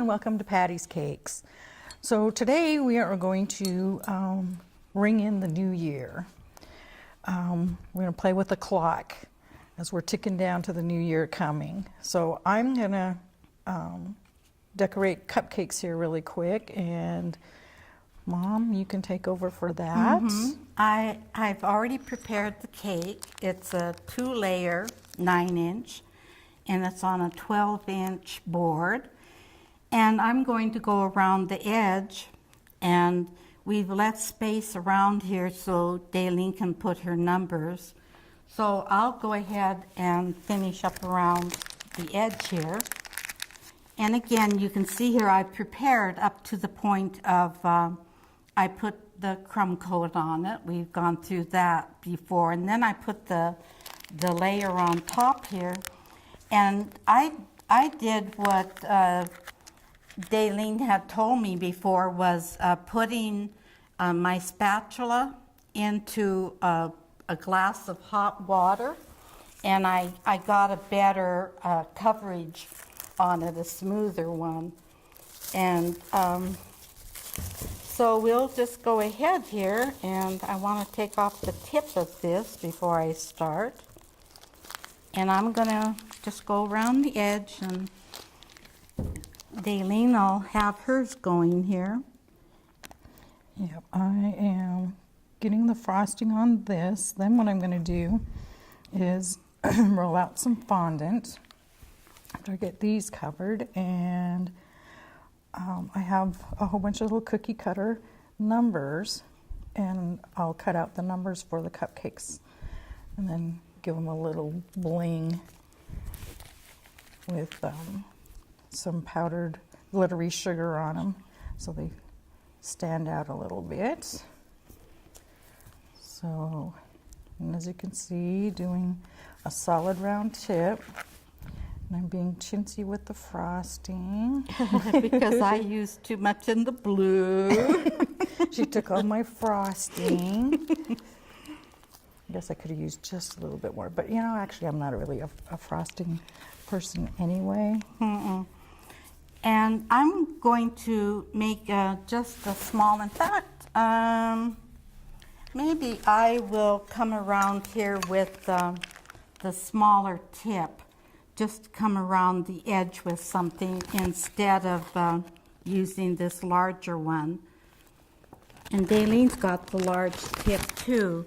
and welcome to Patty's Cakes. So today we are going to ring in the new year. We're going to play with the clock as we're ticking down to the new year coming. So I'm going to decorate cupcakes here really quick, and Mom, you can take over for that. I've already prepared the cake. It's a 2-layer 9-inch, and it's on a 12-inch board. And I'm going to go around the edge, and we've left space around here so Dalene can put her numbers. So I'll go ahead and finish up around the edge here. And again, you can see here I've prepared up to the point of I put the crumb coat on it. We've gone through that before. And then I put the layer on top here. And I did what Dalene had told me before, was putting my spatula into a glass of hot water, and I got a better coverage on it, a smoother one. And so we'll just go ahead here, and I want to take off the tip of this before I start. And I'm going to just go around the edge, and Dalene, I'll have hers going here. Yep, I am getting the frosting on this. Then what I'm going to do is roll out some fondant after I get these covered, and I have a whole bunch of little cookie cutter numbers, and I'll cut out the numbers for the cupcakes and then give them a little bling with some powdered glittery sugar on them so they stand out a little bit. So, and as you can see, doing a solid round tip, and I'm being chintzy with the frosting. Because I used too much in the blue. She took all my frosting. I guess I could have used just a little bit more, but you know, actually I'm not really a frosting person anyway. And I'm going to make just a small, in fact, maybe I will come around here with the smaller tip, just come around the edge with something instead of using this larger one. And Dalene's got the large tip too.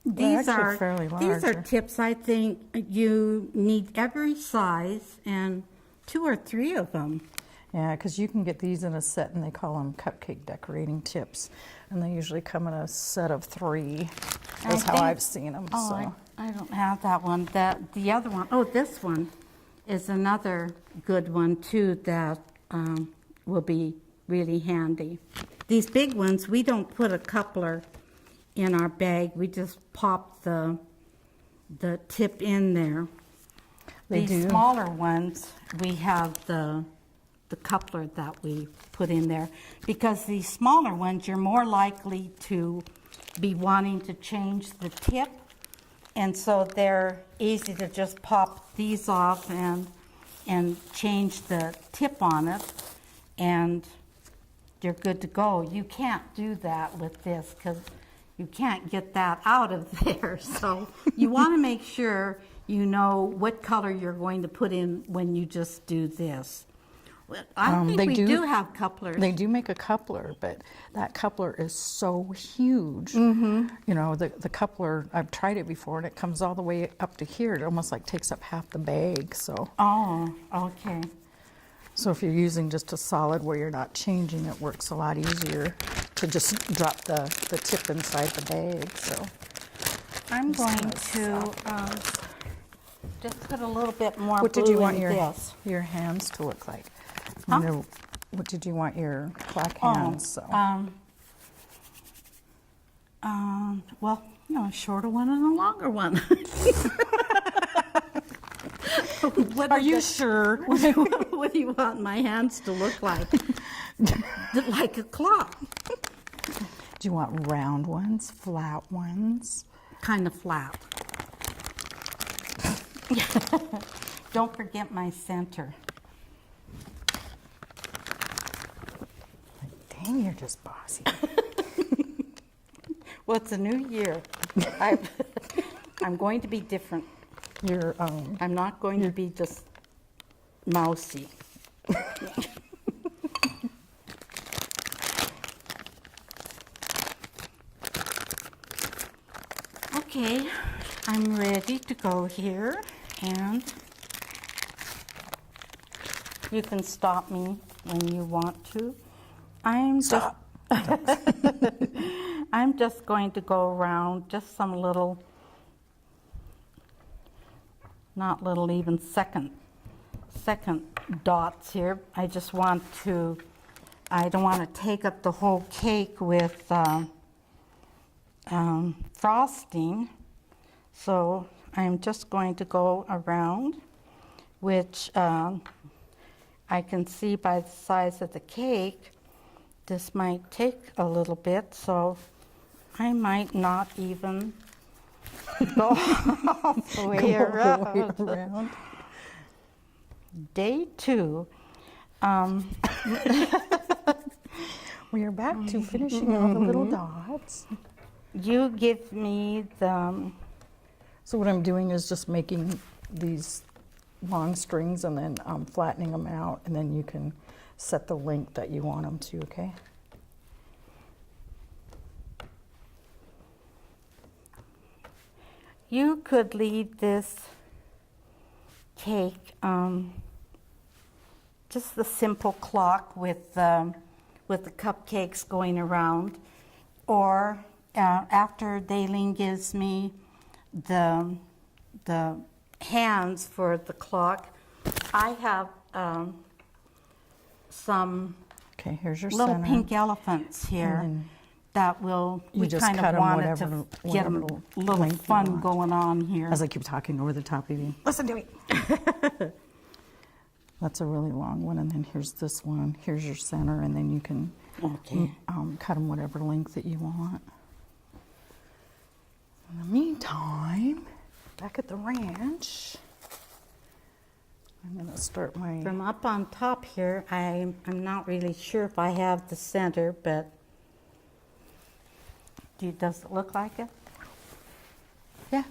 These are fairly large. These are tips I think you need every size, and 2 or 3 of them. Yeah, because you can get these in a set, and they call them cupcake decorating tips, and they usually come in a set of 3. That's how I've seen them. Oh, so. I don't have that one. The other one, this one is another good one too that will be really handy. These big ones, we don't put a coupler in our bag. We just pop the tip in there. These smaller ones, we have the coupler that we put in there, because these smaller ones, you're more likely to be wanting to change the tip, and so they're easy to just pop these off and change the tip on it, and you're good to go. You can't do that with this because you can't get that out of there. So you want to make sure you know what color you're going to put in when you just do this. I think we do have couplers. They do make a coupler, but that coupler is so huge. You know, the coupler, I've tried it before, and it comes all the way up to here. It almost like takes up half the bag. So. Oh, okay. So if you're using just a solid where you're not changing, it works a lot easier to just drop the tip inside the bag. So I'm going to just put a little bit more What blue did you want in your hands to look like? Huh? What did you want your clock hands? Well, a shorter one and a longer one. Are you sure? What do you want my hands to look like? Like a clock. Do you want round ones, flat ones? Kind of flat. Don't forget my center. Dang, you're just bossy. Well, it's a new year. I'm going to be different. You're, I'm not going to be just mousy. Okay, I'm ready to go here, and you can stop me when you want to. Stop. I'm just going to go around just some little, not little, even second dots here. I just want to, I don't want to take up the whole cake with frosting, so I'm just going to go around, which I can see by the size of the cake, this might take a little bit, so I might not even go all the way around. Day 2. We are back to finishing all the little dots. You give me the... So what I'm doing is just making these long strings and then flattening them out, and then you can set the length that you want them to, okay? You could leave this cake just the simple clock with the cupcakes going around, or after Dalene gives me the hands for the clock, I have some Okay, here's your little center. pink elephants here then that will, you we just kind cut of 'em wanted whatever- to get them whatever a little length you fun want. going on here. As I keep talking over the top of you. Listen to me. That's a really long one, and then here's this one. Here's your center, and then you can Okay. cut them whatever length that you want. In the meantime, back at the ranch, I'm going to start my... From up on top here, I'm not really sure if I have the center, but does it look like it? Yeah.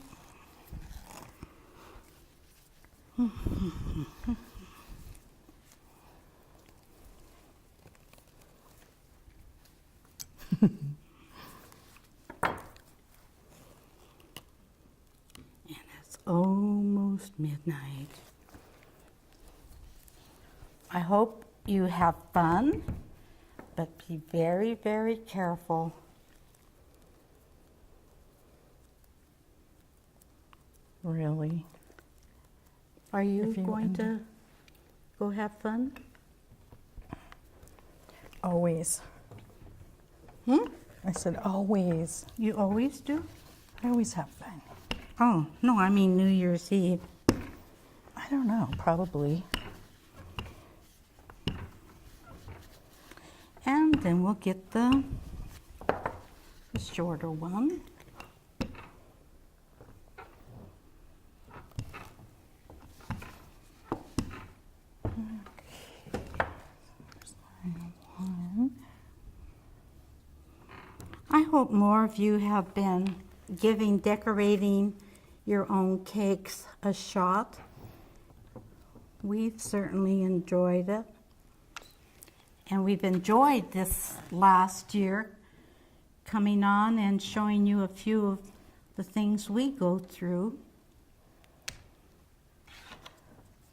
And it's almost midnight. I hope you have fun, but be very, very careful. Really? Are you If you going end to go have fun? Always. I said always. You always do? I always have fun. Oh, no, I mean New Year's Eve. I don't know, probably. And then we'll get the shorter one. I hope more of you have been giving decorating your own cakes a shot. We've certainly enjoyed it. And we've enjoyed this last year coming on and showing you a few of the things we go through.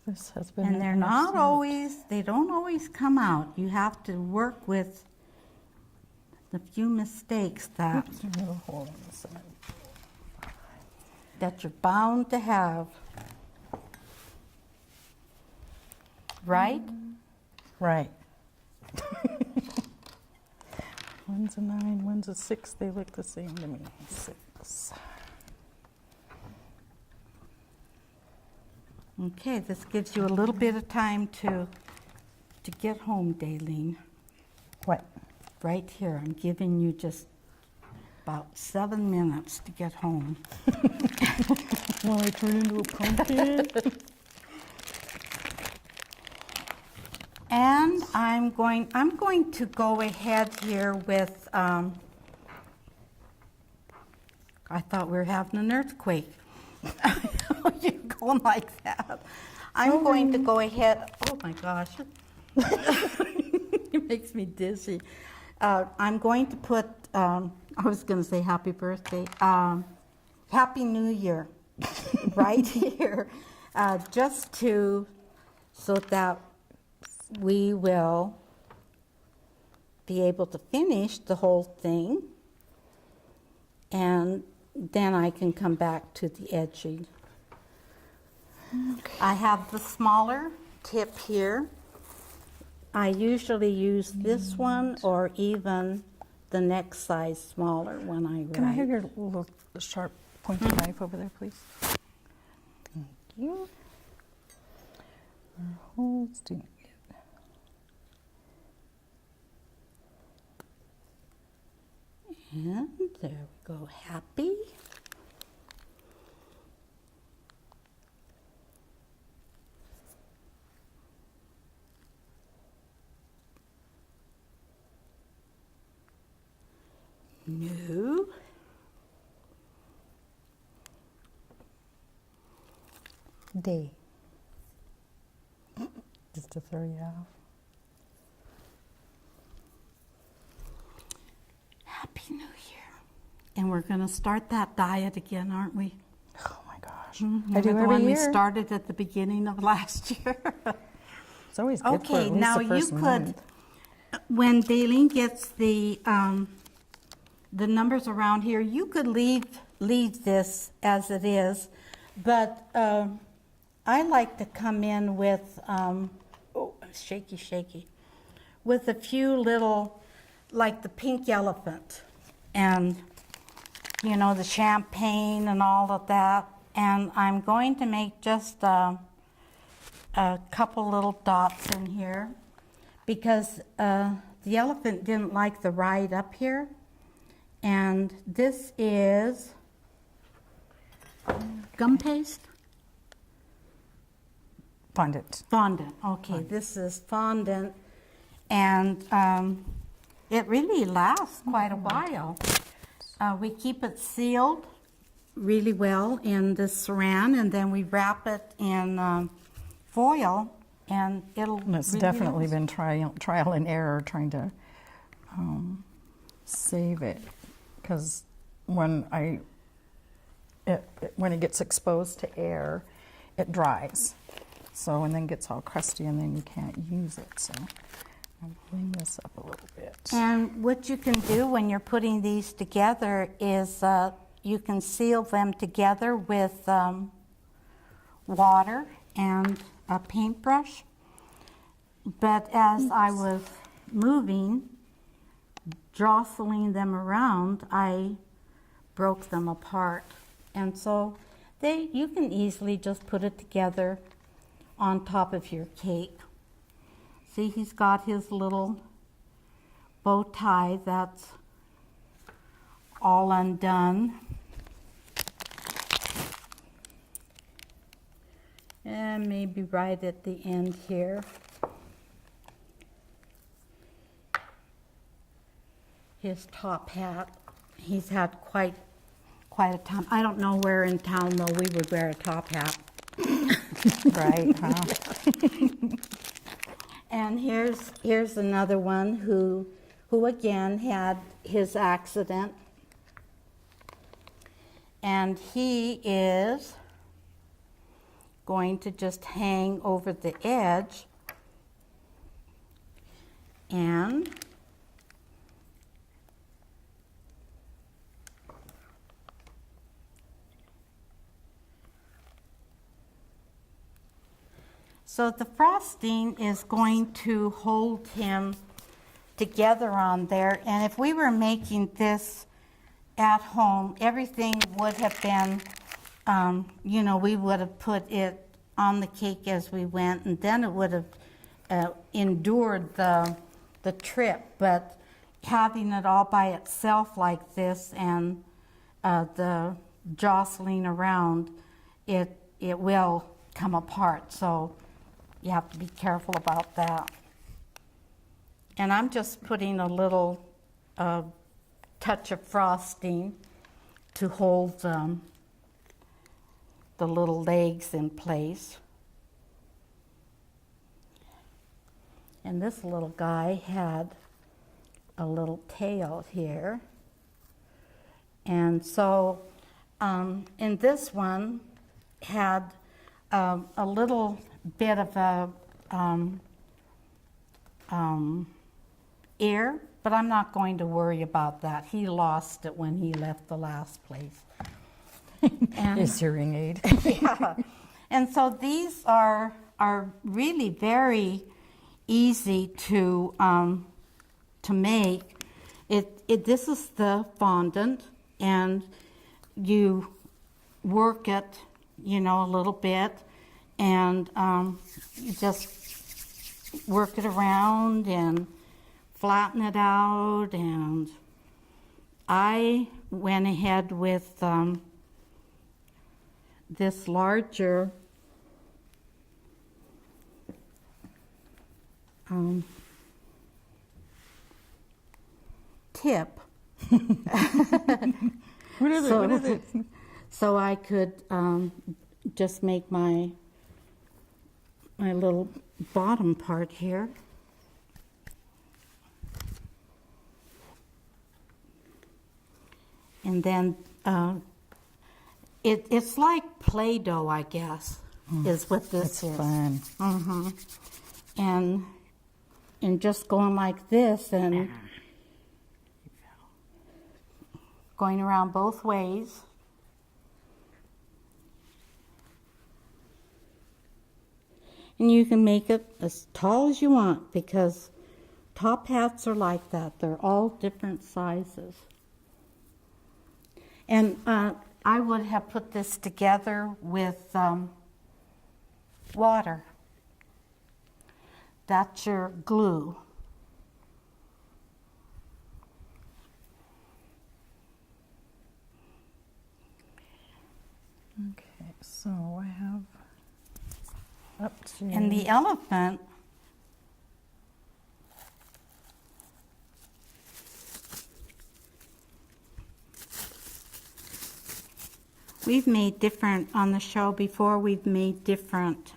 This has been And they're not always, they don't always come out. You have to work with the few mistakes that you're bound to have. Right? Right. One's a 9, one's a 6. They look the same to me. 6. Okay, this gives you a little bit of time to get home, Dalene. What? Right here, I'm giving you just about 7 minutes to get home. Will I turn into a pumpkin? And I'm going to go ahead here with, I thought we were having an earthquake. You're going like that. I'm going to go ahead, oh my gosh. It makes me dizzy. I'm going to put, I was going to say happy birthday, Happy New Year right here, just to, so that we will be able to finish the whole thing, and then I can come back to the edging. Okay. I have the smaller tip here. I usually use this one or even the next size smaller when I write. Can I have your little sharp pointed knife over there, please? Thank you. Our holes didn't get. And there we go, happy. No. Day. Just to throw you off. Happy New Year. And we're going to start that diet again, aren't we? Oh my gosh. Mm-hmm. I do every one year. We started at the beginning of last year. It's always good for at least now the first you could, month. when Dalene gets the numbers around here, you could leave this as it is, but I like to come in with, shaky, with a few little, like the pink elephant, and you know, the champagne and all of that. And I'm going to make just a couple little dots in here, because the elephant didn't like the ride up here. And this is gum paste? Fondant. Fondant, okay, this is fondant, and it really lasts quite a while. We keep it sealed really well in this saran, and then we wrap it in foil, and it'll And it's really definitely last. been trial and error trying to save it, because when it gets exposed to air, it dries. So, and then gets all crusty, and then you can't use it. So I'll clean this up a little bit. And what you can do when you're putting these together is you can seal them together with water and a paintbrush. But as I was moving, jostling them around, I broke them apart. And so you can easily just put it together on top of your cake. See, he's got his little bow tie that's all undone. And maybe right at the end here. His top hat. He's had quite a time. I don't know where in town though we would wear a top hat. Right, huh? And here's another one who again had his accident, and he is going to just hang over the edge, and so the frosting is going to hold him together on there. And if we were making this at home, everything would have been, you know, we would have put it on the cake as we went, and then it would have endured the trip. But having it all by itself like this, and the jostling around, it will come apart. So you have to be careful about that. And I'm just putting a little touch of frosting to hold the little legs in place. And this little guy had a little tail here. And so, in this one, had a little bit of a ear, but I'm not going to worry about that. He lost it when he left the last place. His hearing aid. Yeah. And so these are really very easy to make. This is the fondant, and you work it, you know, a little bit, and you just work it around and flatten it out. And I went ahead with this larger tip. What is So- it? What is it? So I could just make my little bottom part here. And then it's like Play-Doh, I guess, is what this That's is. fun. And just going like this and going around both ways. And you can make it as tall as you want, because top hats are like that. They're all different sizes. And I would have put this together with water. That's your glue. Okay, so I have up to... And the elephant, we've made different, on the show before, we've made different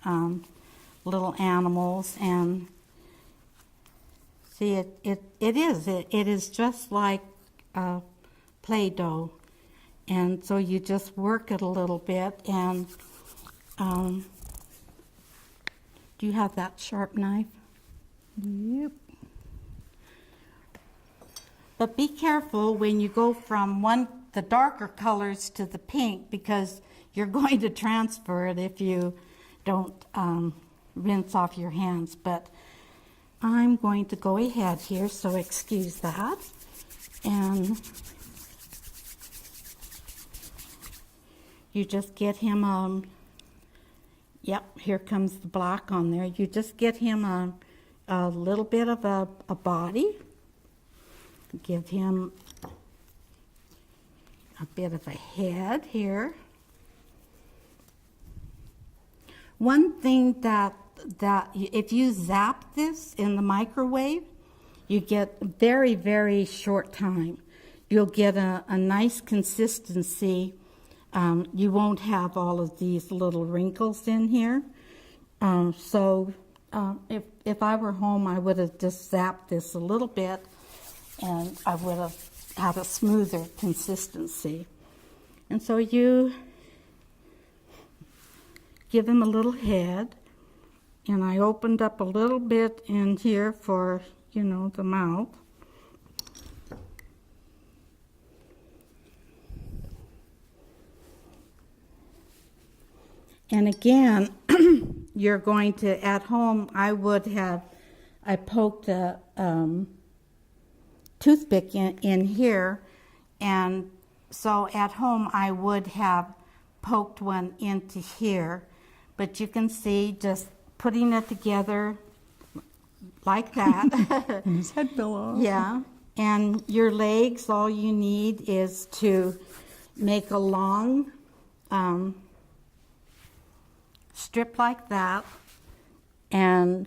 little animals, and see, it is just like Play-Doh. And so you just work it a little bit, and do you have that sharp knife? Yep. But be careful when you go from the darker colors to the pink, because you're going to transfer it if you don't rinse off your hands. But I'm going to go ahead here, so excuse that. And you just get him, yep, here comes the black on there. You just get him a little bit of a body. Give him a bit of a head here. One thing that if you zap this in the microwave, you get very, very short time. You'll get a nice consistency. You won't have all of these little wrinkles in here. So if I were home, I would have just zapped this a little bit, and I would have had a smoother consistency. And so you give him a little head, and I opened up a little bit in here for, you know, the mouth. And again, you're going to, at home, I poked a toothpick in here, and so at home I would have poked one into here, but you can see just putting it together like that. And his head fell off. Yeah, and your legs, all you need is to make a long strip like that and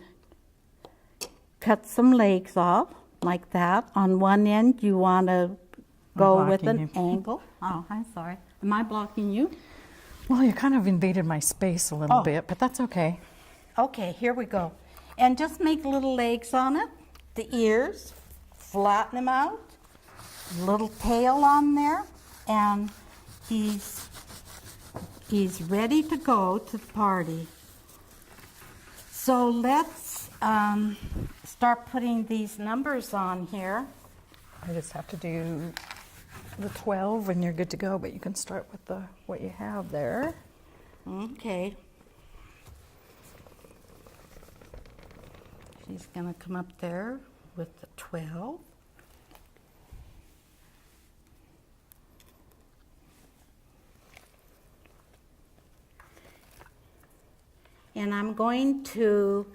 cut some legs off like that. On one end, you want to go with an angle. Oh, I'm sorry. Am I blocking you? Well, you kind of invaded my space a little bit, but that's okay. Okay, here we go. And just make little legs on it. The ears, flatten them out. Little tail on there. And he's ready to go to the party. So let's start putting these numbers on here. I just have to do the 12 and you're good to go, but you can start with what you have there. Okay. She's going to come up there with the 12. And I'm going to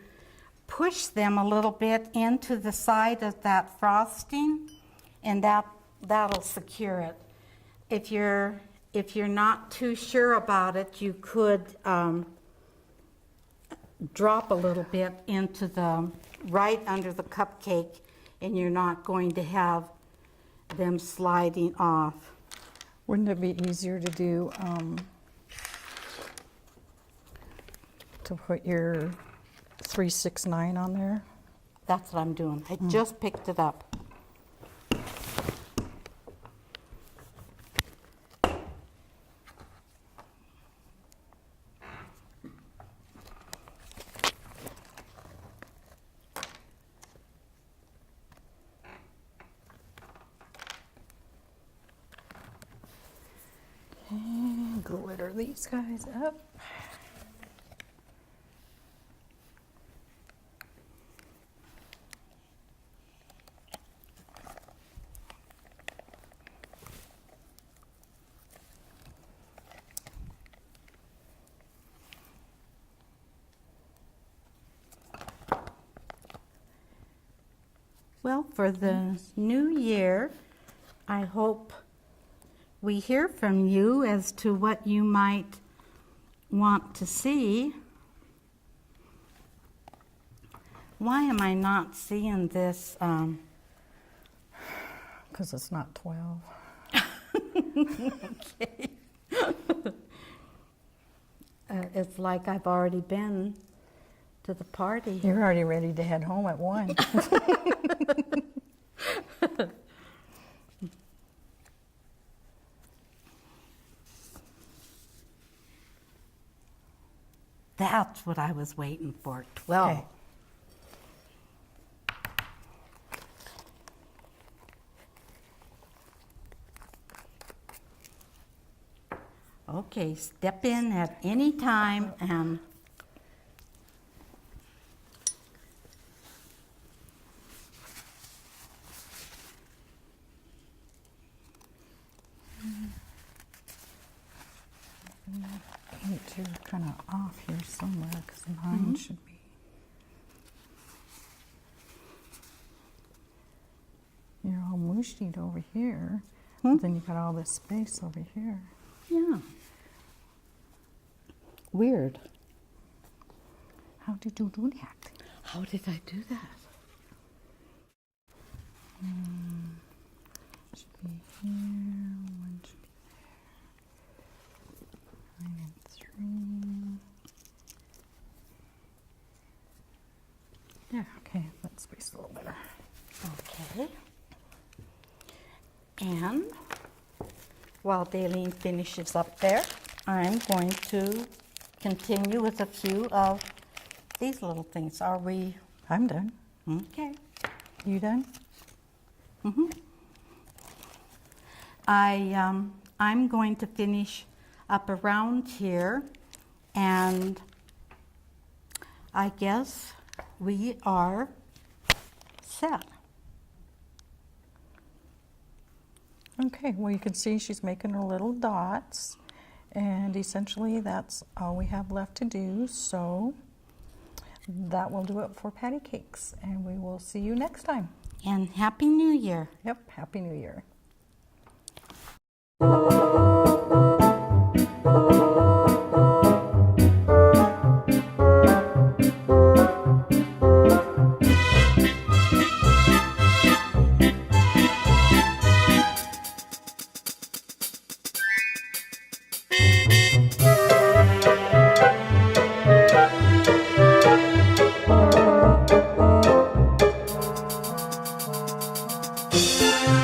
push them a little bit into the side of that frosting, and that'll secure it. If you're not too sure about it, you could drop a little bit into the right under the cupcake, and you're not going to have them sliding off. Wouldn't it be easier to do to put your 369 on there? That's what I'm doing. I just picked it up. And glitter these guys up. Well, for the new year, I hope we hear from you as to what you might want to see. Why am I not seeing this? Because it's not 12. Okay. It's like I've already been to the party. You're already ready to head home at 1. That's what I was waiting for. 12. Okay. Okay, step in at any time and You're kind of off here somewhere because mine should be. You're all mushied over here. But then you got all this space over here. yeah. Weird. How did you do that? How did I do that? Should be here. One should be there. 9 and 3. Yeah, okay, that space a little better. Okay. And while Dalene finishes up there, I'm going to continue with a few of these little things. Are we? I'm done. Okay. You done? Mm-hmm. I'm going to finish up around here, and I guess we are set. Okay, well you can see she's making her little dots, and essentially that's all we have left to do, so that will do it for patty cakes, and we will see you next time. And Happy New Year. Yep, Happy New Year. Bye.